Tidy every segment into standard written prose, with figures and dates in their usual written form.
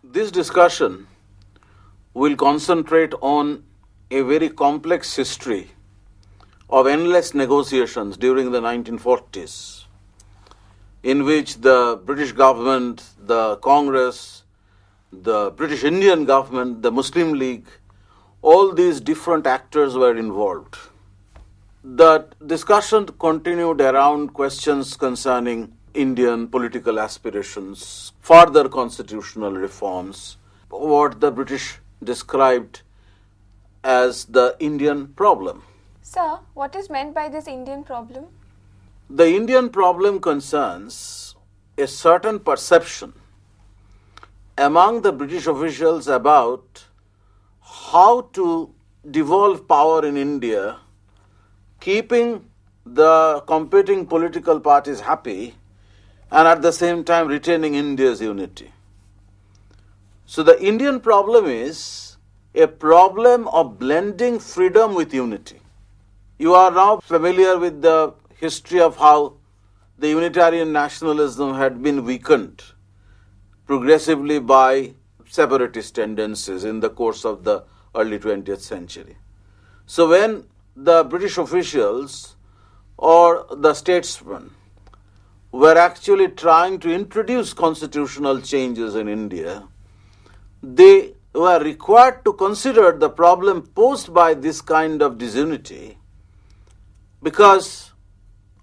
This discussion will concentrate on a very complex history of endless negotiations during the 1940s, in which the British government, the Congress, the British Indian government, the Muslim League, all these different actors were involved. The discussion continued around questions concerning Indian political aspirations, further constitutional reforms, what the British described as the Indian problem. Sir, what is meant by this Indian problem? The Indian problem concerns a certain perception among the British officials about how to devolve power in India, keeping the competing political parties happy and at the same time retaining India's unity. So the Indian problem is a problem of blending freedom with unity. You are now familiar with the history of how the Unitarian nationalism had been weakened progressively by separatist tendencies in the course of the early 20th century. So when the British officials or the statesmen were actually trying to introduce constitutional changes in India, they were required to consider the problem posed by this kind of disunity, because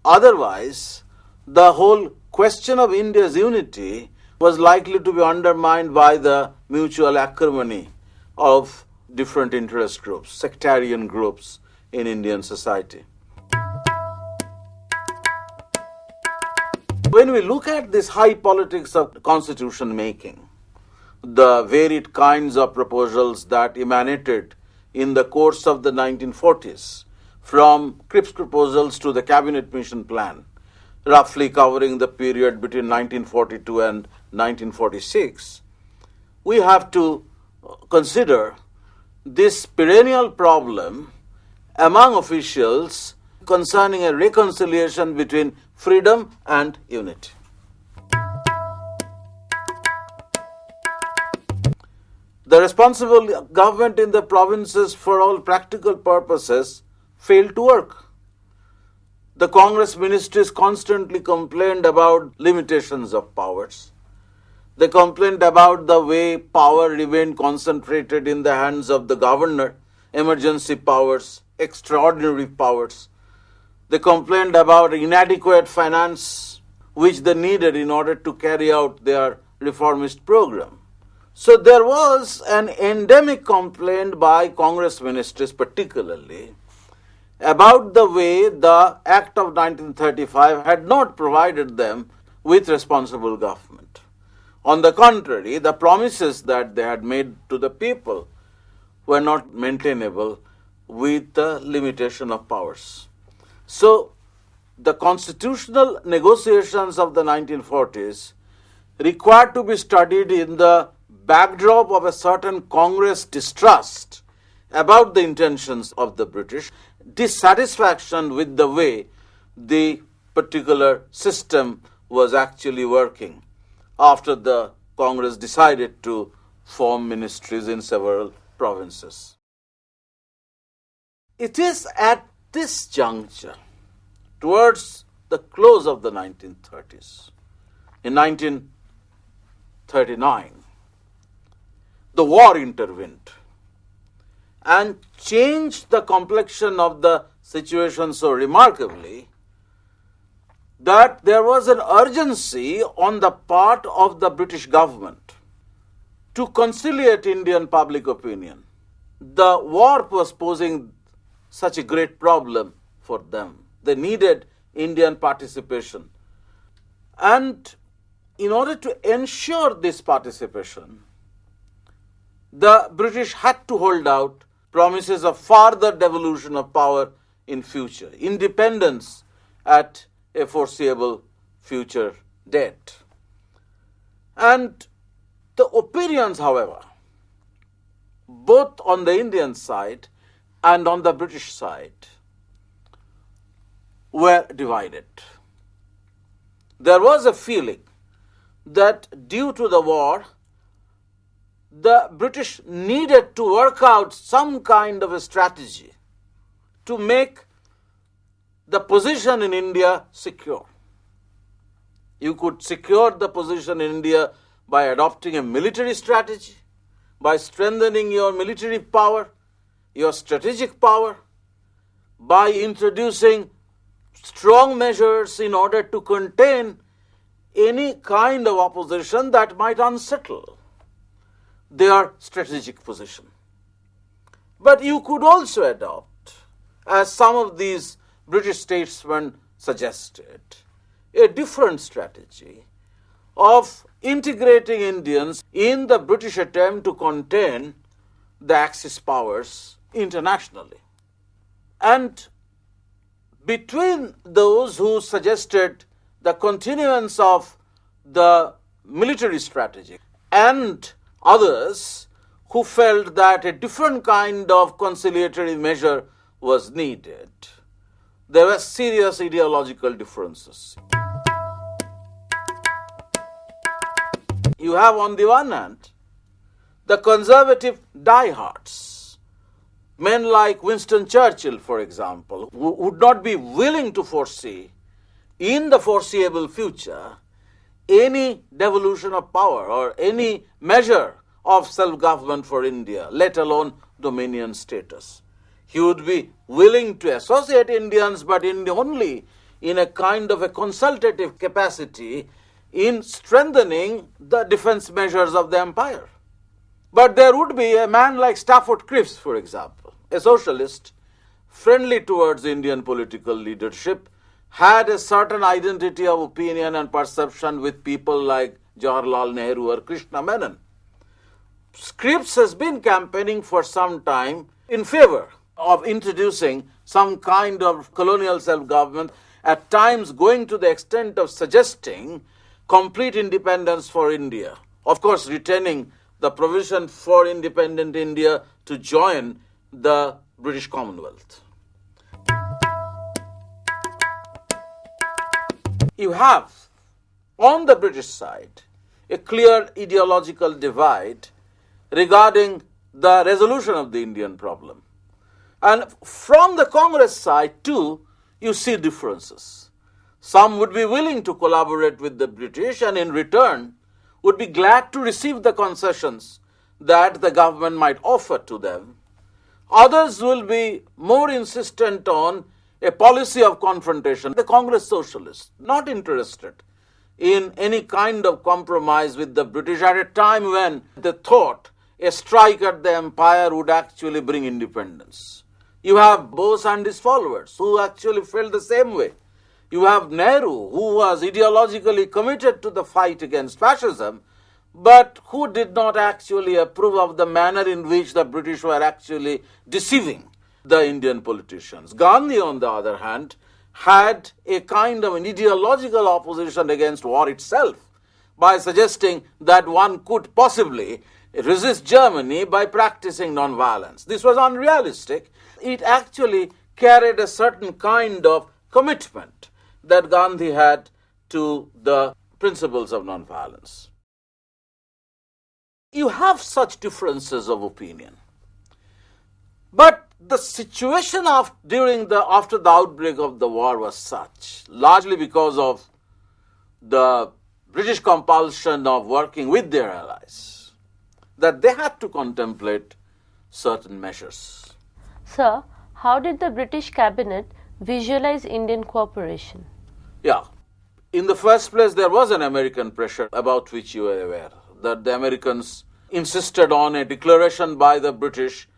otherwise the whole question of India's unity was likely to be undermined by the mutual acrimony of different interest groups, sectarian groups in Indian society. When we look at this high politics of constitution making, the varied kinds of proposals that emanated in the course of the 1940s, from Cripps proposals to the Cabinet Mission Plan, roughly covering the period between 1942 and 1946, we have to consider this perennial problem among officials concerning a reconciliation between freedom and unity. The responsible government in the provinces, for all practical purposes, failed to work. The Congress ministries constantly complained about limitations of powers. They complained about the way power remained concentrated in the hands of the governor, emergency powers, extraordinary powers. They complained about inadequate finance which they needed in order to carry out their reformist program. So there was an endemic complaint by Congress ministries particularly about the way the Act of 1935 had not provided them with responsible government. On the contrary, the promises that they had made to the people were not maintainable with the limitation of powers. So the constitutional negotiations of the 1940s required to be studied in the backdrop of a certain Congress distrust about the intentions of the British, dissatisfaction with the way the particular system was actually working after the Congress decided to form ministries in several provinces. It is at this juncture, towards the close of the 1930s, in 1939, the war intervened and changed the complexion of the situation so remarkably that there was an urgency on the part of the British government to conciliate Indian public opinion. The war was posing such a great problem for them. They needed Indian participation. And in order to ensure this participation, the British had to hold out promises of further devolution of power in future, independence at a foreseeable future date. And the opinions, however, both on the Indian side and on the British side, were divided. There was a feeling that due to the war, the British needed to work out some kind of a strategy to make the position in India secure. You could secure the position in India by adopting a military strategy, by strengthening your military power, your strategic power, by introducing strong measures in order to contain any kind of opposition that might unsettle their strategic position. But you could also adopt, as some of these British statesmen suggested, a different strategy of integrating Indians in the British attempt to contain the Axis powers internationally. And between those who suggested the continuance of the military strategy and others who felt that a different kind of conciliatory measure was needed, there were serious ideological differences. You have, on the one hand, the conservative diehards, men like Winston Churchill, for example, who would not be willing to foresee in the foreseeable future any devolution of power or any measure of self-government for India, let alone dominion status. He would be willing to associate Indians, but only in a kind of a consultative capacity in strengthening the defense measures of the empire. But there would be a man like Stafford Cripps, for example, a socialist, friendly towards Indian political leadership, had a certain identity of opinion and perception with people like Jawaharlal Nehru or Krishna Menon. Cripps has been campaigning for some time in favor of introducing some kind of colonial self-government, at times going to the extent of suggesting complete independence for India. Of course, retaining the provision for independent India to join the British Commonwealth. You have, on the British side, a clear ideological divide regarding the resolution of the Indian problem. And from the Congress side, too, you see differences. Some would be willing to collaborate with the British and in return would be glad to receive the concessions that the government might offer to them. Others will be more insistent on a policy of confrontation. The Congress socialists, not interested in any kind of compromise with the British at a time when they thought a strike at the empire would actually bring independence. You have Bose and his followers who actually felt the same way. You have Nehru, who was ideologically committed to the fight against fascism, but who did not actually approve of the manner in which the British were actually deceiving the Indian politicians. Gandhi, on the other hand, had a kind of an ideological opposition against war itself by suggesting that one could possibly resist Germany by practicing non-violence. This was unrealistic. It actually carried a certain kind of commitment that Gandhi had to the principles of non-violence. You have such differences of opinion. But the situation after the outbreak of the war was such, largely because of the British compulsion of working with their allies, that they had to contemplate certain measures. Sir, how did the British cabinet visualize Indian cooperation? Yeah. In the first place, there was an American pressure about which you are aware, that the Americans insisted on a declaration by the British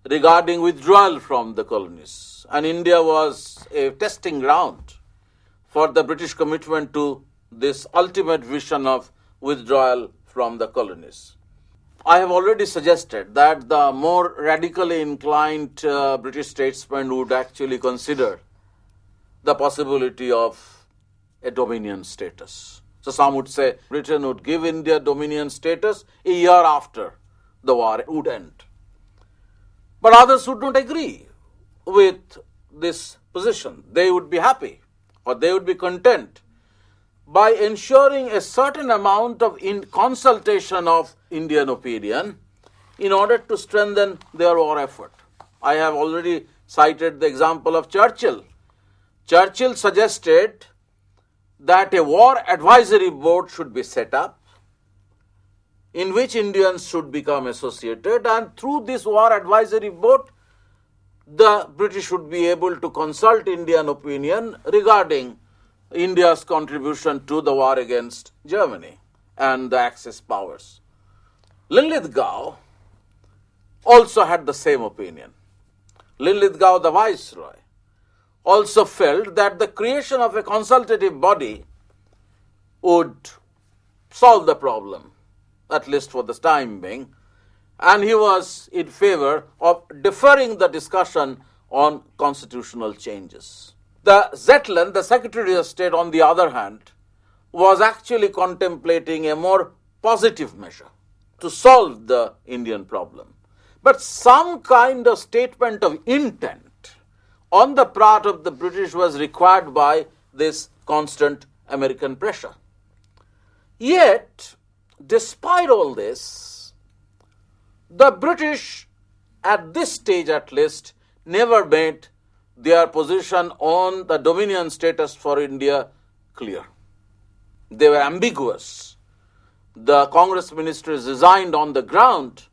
regarding withdrawal from the colonies. And India was a testing ground for the British commitment to this ultimate vision of withdrawal from the colonies. I have already suggested that the more radically inclined British statesmen would actually consider the possibility of a dominion status. So some would say Britain would give India dominion status a year after the war would end. But others would not agree with this position. They would be happy or they would be content. by ensuring a certain amount of consultation of Indian opinion in order to strengthen their war effort. I have already cited the example of Churchill. Churchill suggested that a war advisory board should be set up in which Indians should become associated, and through this war advisory board, the British would be able to consult Indian opinion regarding India's contribution to the war against Germany and the Axis powers. Linlithgow also had the same opinion. Linlithgow, the viceroy, also felt that the creation of a consultative body would solve the problem, at least for the time being, and he was in favor of deferring the discussion on constitutional changes. The Zetland, the Secretary of State, on the other hand, was actually contemplating a more positive measure to solve the Indian problem. But some kind of statement of intent on the part of the British was required by this constant American pressure. Yet, despite all this, the British, at this stage at least, never made their position on the dominion status for India clear. They were ambiguous. The Congress ministers resigned on the ground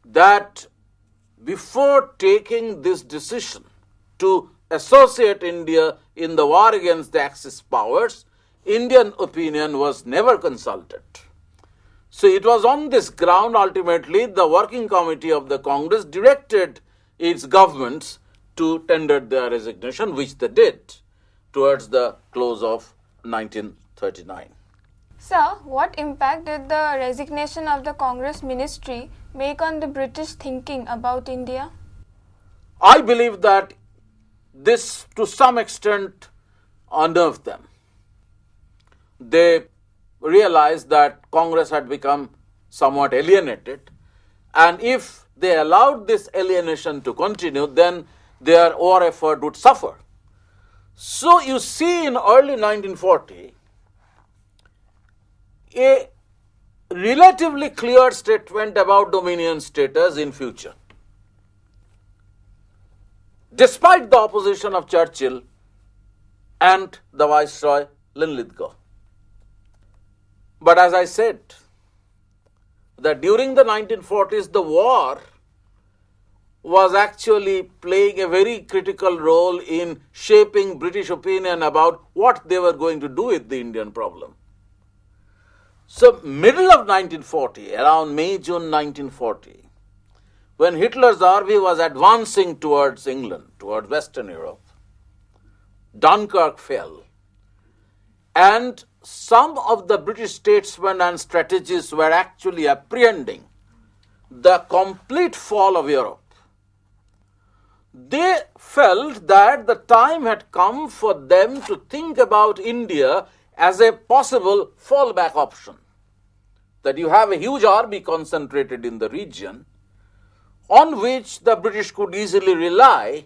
that before taking this decision to associate India in the war against the Axis powers, Indian opinion was never consulted. So it was on this ground, ultimately, the working committee of the Congress directed its governments to tender their resignation, which they did towards the close of 1939. Sir, what impact did the resignation of the Congress ministry make on the British thinking about India? I believe that this, to some extent, unnerved them. They realized that Congress had become somewhat alienated, and if they allowed this alienation to continue, then their war effort would suffer. So you see, in early 1940, a relatively clear statement about dominion status in future, despite the opposition of Churchill and the Viceroy Linlithgow. But as I said, that during the 1940s, the war was actually playing a very critical role in shaping British opinion about what they were going to do with the Indian problem. So, middle of 1940, around May, June 1940, when Hitler's army was advancing towards England, towards Western Europe, Dunkirk fell, and some of the British statesmen and strategists were actually apprehending the complete fall of Europe. They felt that the time had come for them to think about India as a possible fallback option. That you have a huge army concentrated in the region on which the British could easily rely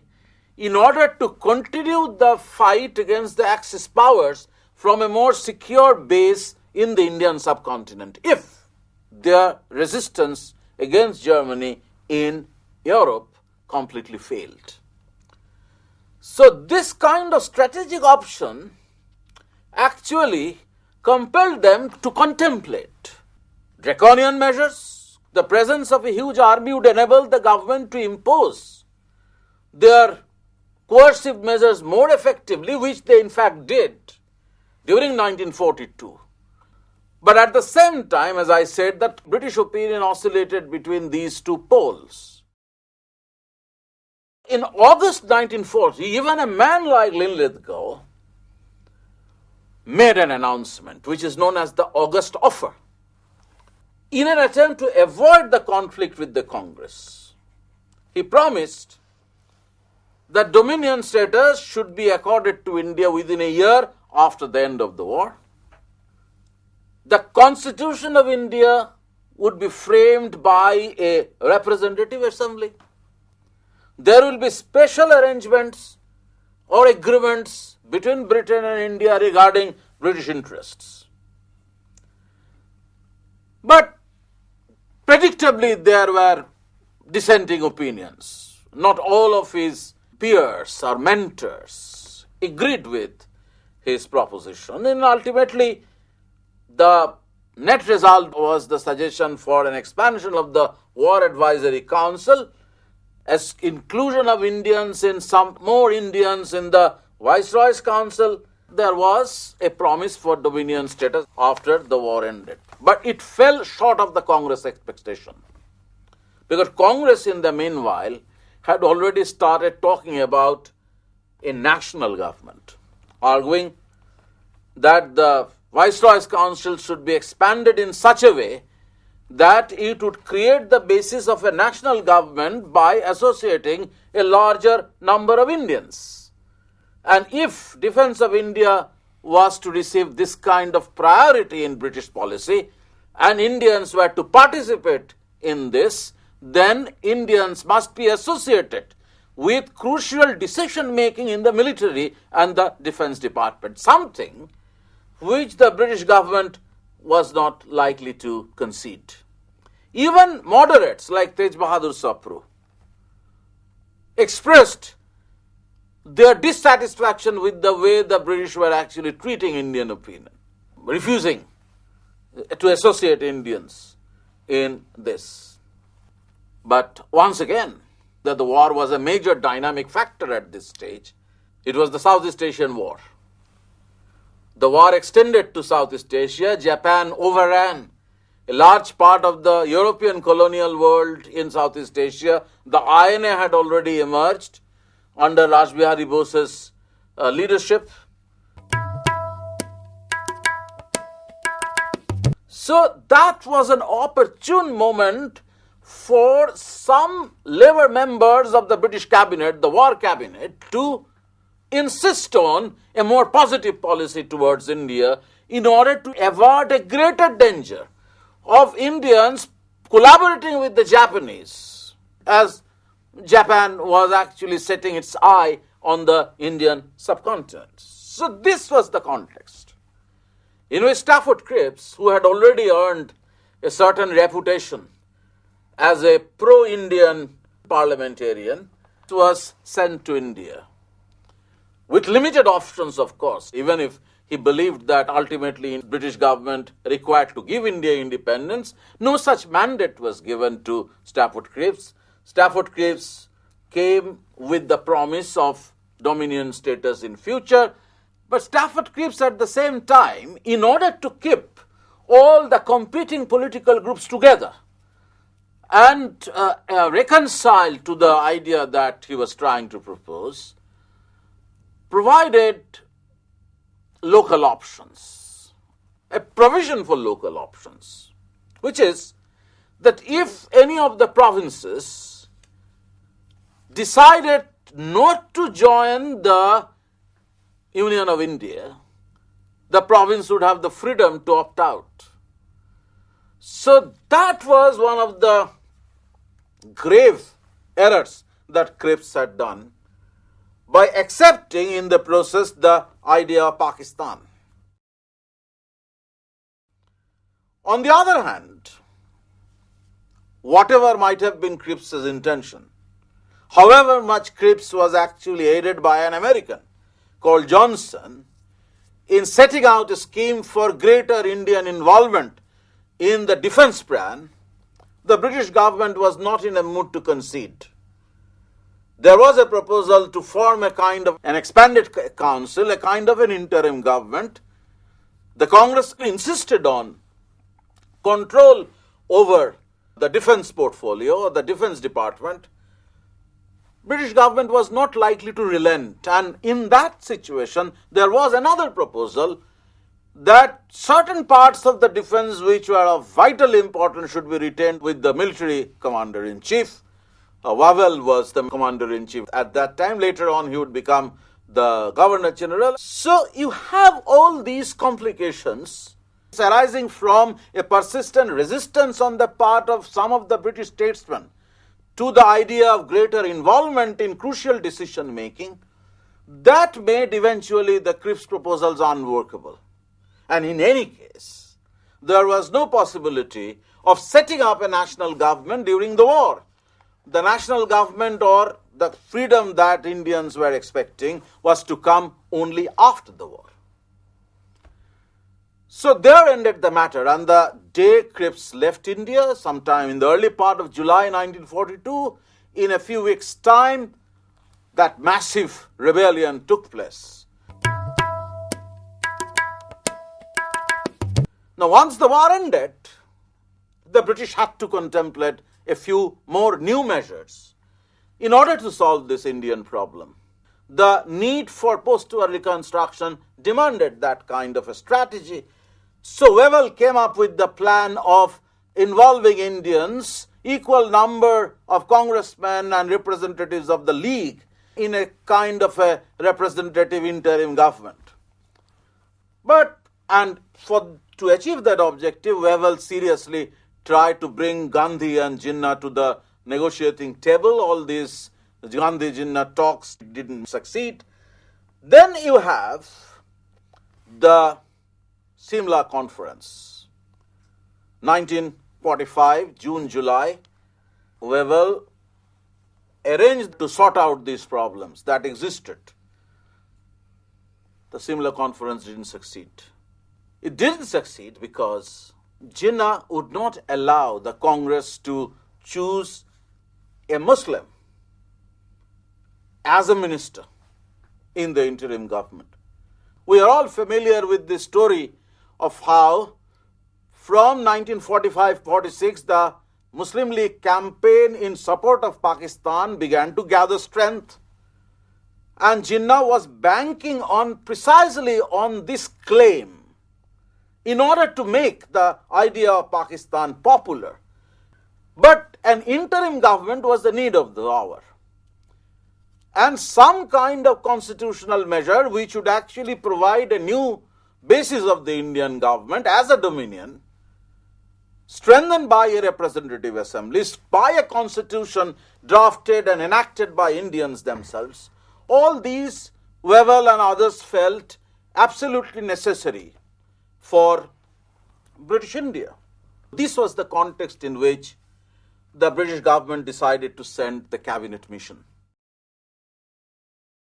in order to continue the fight against the Axis powers from a more secure base in the Indian subcontinent if their resistance against Germany in Europe completely failed. So this kind of strategic option actually compelled them to contemplate draconian measures. The presence of a huge army would enable the government to impose their coercive measures more effectively, which they in fact did during 1942. But at the same time, as I said, that British opinion oscillated between these two poles. In August 1940, even a man like Linlithgow made an announcement, which is known as the August Offer, in an attempt to avoid the conflict with the Congress. He promised that dominion status should be accorded to India within a year after the end of the war. The Constitution of India would be framed by a representative assembly. There will be special arrangements or agreements between Britain and India regarding British interests. But predictably, there were dissenting opinions. Not all of his peers or mentors agreed with his proposition, and ultimately the net result was the suggestion for an expansion of the War Advisory Council, as inclusion of Indians in some more Indians in the Viceroy's Council. There was a promise for dominion status after the war ended. But it fell short of the Congress expectation, because Congress in the meanwhile had already started talking about a national government, arguing that the Viceroy's Council should be expanded in such a way that it would create the basis of a national government by associating a larger number of Indians. And if defense of India was to receive this kind of priority in British policy, and Indians were to participate in this, then Indians must be associated with crucial decision making in the military and the defense department, something which the British government was not likely to concede. Even moderates like Tej Bahadur Sapru expressed their dissatisfaction with the way the British were actually treating Indian opinion, refusing to associate Indians in this. But once again, that the war was a major dynamic factor at this stage. It was the Southeast Asian War. The war extended to Southeast Asia. Japan overran a large part of the European colonial world in Southeast Asia. The INA had already emerged under Rajbihari Bose's leadership. So that was an opportune moment for some Labour members of the British cabinet, the war cabinet, to insist on a more positive policy towards India in order to avert a greater danger of Indians collaborating with the Japanese, as Japan was actually setting its eye on the Indian subcontinent. So this was the context in which Stafford Cripps, who had already earned a certain reputation as a pro-Indian parliamentarian, was sent to India. With limited options, of course, even if he believed that ultimately the British government required to give India independence, no such mandate was given to Stafford Cripps. Stafford Cripps came with the promise of dominion status in future, but Stafford Cripps at the same time, in order to keep all the competing political groups together and reconcile to the idea that he was trying to propose, provided local options, a provision for local options, which is that if any of the provinces decided not to join the Union of India, the province would have the freedom to opt out. So that was one of the grave errors that Cripps had done by accepting in the process the idea of Pakistan. On the other hand, whatever might have been Cripps's intention, however much Cripps was actually aided by an American called Johnson in setting out a scheme for greater Indian involvement in the defense plan, the British government was not in a mood to concede. There was a proposal to form a kind of an expanded council, a kind of an interim government. The Congress insisted on control over the defense portfolio or the defense department. British government was not likely to relent, and in that situation there was another proposal that certain parts of the defense which were of vital importance should be retained with the military commander-in-chief. Wavell was the commander-in-chief at that time. Later on, he would become the governor-general. So you have all these complications arising from a persistent resistance on the part of some of the British statesmen to the idea of greater involvement in crucial decision-making that made eventually the Cripps proposals unworkable. And in any case, there was no possibility of setting up a national government during the war. The national government or the freedom that Indians were expecting was to come only after the war. So there ended the matter, and the day Cripps left India, sometime in the early part of July 1942, in a few weeks' time, that massive rebellion took place. Now, once the war ended, the British had to contemplate a few more new measures in order to solve this Indian problem. The need for post-war reconstruction demanded that kind of a strategy. So Wavell came up with the plan of involving Indians, equal number of congressmen and representatives of the League in a kind of a representative interim government. To achieve that objective, Wavell seriously tried to bring Gandhi and Jinnah to the negotiating table. All these Gandhi-Jinnah talks didn't succeed. Then you have the Simla Conference, 1945, June, July. Wavell arranged to sort out these problems that existed. The Simla Conference didn't succeed. It didn't succeed because Jinnah would not allow the Congress to choose a Muslim as a minister in the interim government. We are all familiar with the story of how from 1945-46 the Muslim League campaign in support of Pakistan began to gather strength, and Jinnah was banking on precisely on this claim in order to make the idea of Pakistan popular. But an interim government was the need of the hour. And some kind of constitutional measure which would actually provide a new basis of the Indian government as a dominion, strengthened by a representative assembly, by a constitution drafted and enacted by Indians themselves, all these Wavell and others felt absolutely necessary for British India. This was the context in which the British government decided to send the cabinet mission.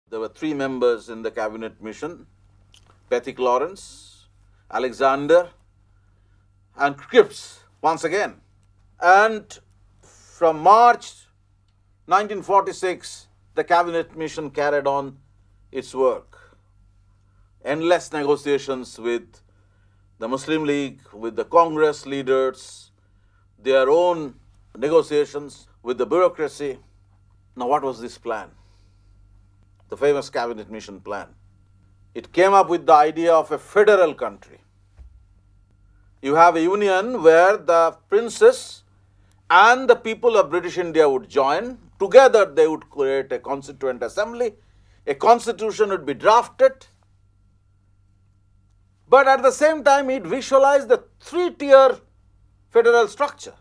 There were 3 members in the cabinet mission: Pethick Lawrence, Alexander, and Cripps once again. And from March 1946, the cabinet mission carried on its work. Endless negotiations with the Muslim League, with the Congress leaders, their own negotiations with the bureaucracy. Now, what was this plan? The famous cabinet mission plan. It came up with the idea of a federal country. You have a union where the princes and the people of British India would join. Together they would create a constituent assembly. A constitution would be drafted. But at the same time, it visualized the 3-tier federal structure.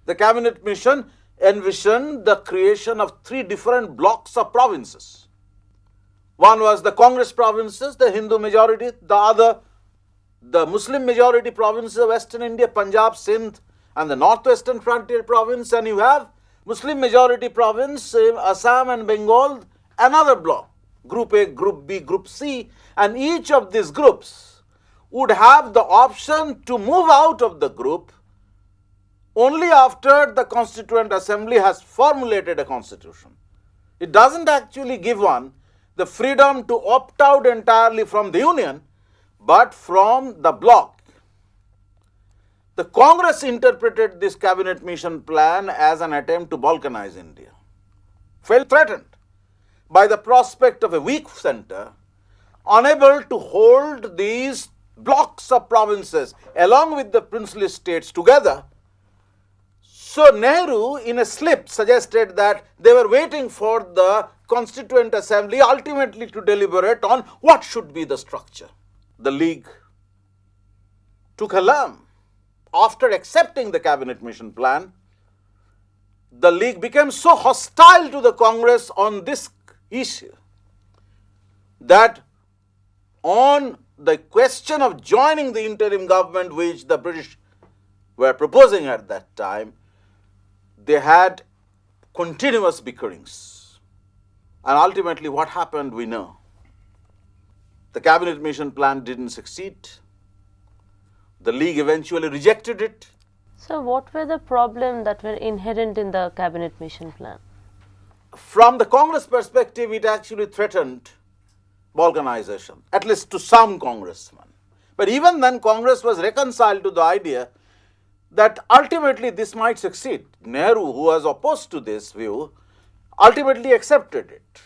The cabinet mission envisioned the creation of 3 different blocks of provinces. One was the Congress provinces, the Hindu majority; the other, the Muslim majority provinces of Western India, Punjab, Sindh, and the Northwestern Frontier province. And you have Muslim majority province, Assam and Bengal, another block, Group A, Group B, Group C. And each of these groups would have the option to move out of the group only after the Constituent Assembly has formulated a constitution. It doesn't actually give one the freedom to opt out entirely from the union, but from the bloc. The Congress interpreted this cabinet mission plan as an attempt to balkanize India. Felt threatened by the prospect of a weak center, unable to hold these blocks of provinces along with the princely states together. So Nehru, in a slip, suggested that they were waiting for the Constituent Assembly ultimately to deliberate on what should be the structure. The League took alarm. After accepting the cabinet mission plan, the League became so hostile to the Congress on this issue that on the question of joining the interim government which the British were proposing at that time, they had continuous bickerings. And ultimately what happened, we know. The cabinet mission plan didn't succeed. The League eventually rejected it. So what were the problems that were inherent in the cabinet mission plan? From the Congress perspective, it actually threatened balkanization, at least to some congressmen. But even then, Congress was reconciled to the idea that ultimately this might succeed. Nehru, who was opposed to this view, ultimately accepted it.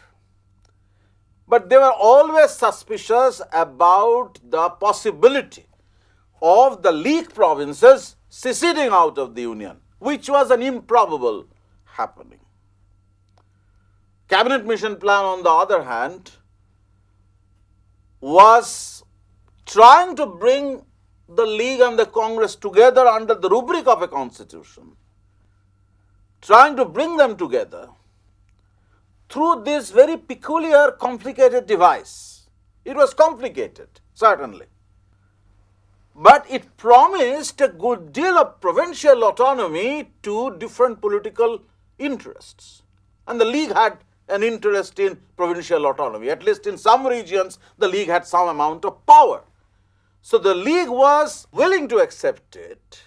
But they were always suspicious about the possibility of the League provinces seceding out of the Union, which was an improbable happening. Cabinet mission plan, on the other hand, was trying to bring the League and the Congress together under the rubric of a constitution, trying to bring them together through this very peculiar, complicated device. It was complicated, certainly. But it promised a good deal of provincial autonomy to different political interests. And the League had an interest in provincial autonomy. At least in some regions, the League had some amount of power. So the League was willing to accept it.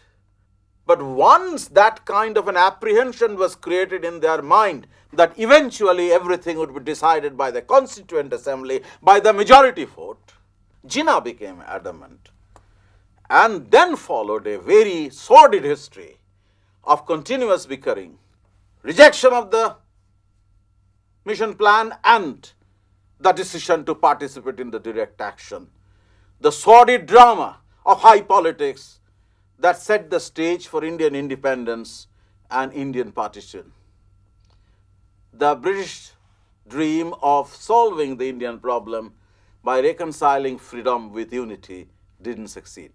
But once that kind of an apprehension was created in their mind that eventually everything would be decided by the Constituent Assembly, by the majority vote, Jinnah became adamant. And then followed a very sordid history of continuous bickering, rejection of the mission plan and the decision to participate in the direct action. The sordid drama of high politics that set the stage for Indian independence and Indian partition. The British dream of solving the Indian problem by reconciling freedom with unity didn't succeed.